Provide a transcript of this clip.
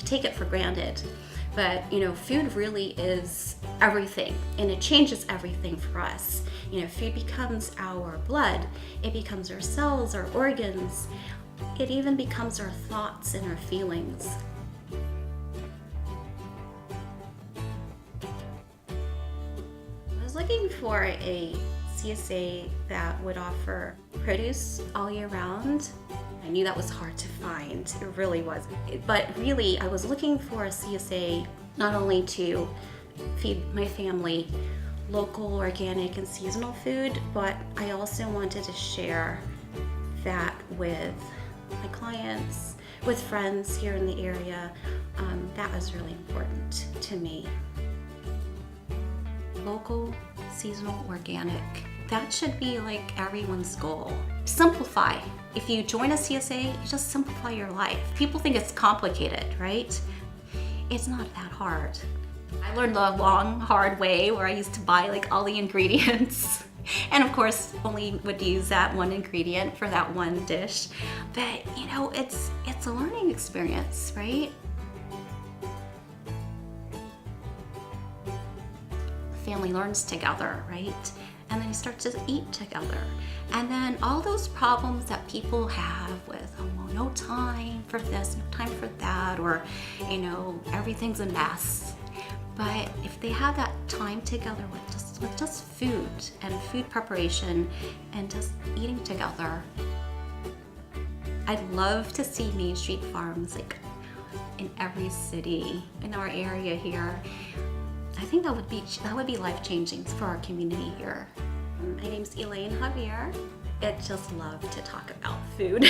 take it for granted. But you know, food really is everything, and it changes everything for us. You know, food becomes our blood, it becomes our cells, our organs, it even becomes our thoughts and our feelings. I was looking for a CSA that would offer produce all year round. I knew that was hard to find, it really was. But really, I was looking for a CSA not only to feed my family local, organic, and seasonal food, but I also wanted to share that with my clients, with friends here in the area. That was really important to me. Local, seasonal, organic. That should be like everyone's goal. Simplify. If you join a CSA, you just simplify your life. People think it's complicated, right? It's not that hard. I learned the long, hard way where I used to buy like all the ingredients and of course only would use that one ingredient for that one dish. But you know, it's a learning experience, right? Family learns together, right? And then you start to eat together. And then all those problems that people have with, oh, well, no time for this, no time for that, or, you know, everything's a mess. But if they have that time together with just food and food preparation and just eating together, I'd love to see Main Street farms like in every city in our area here. I think that would be life-changing for our community here. My name's Elaine Javier. I just love to talk about food.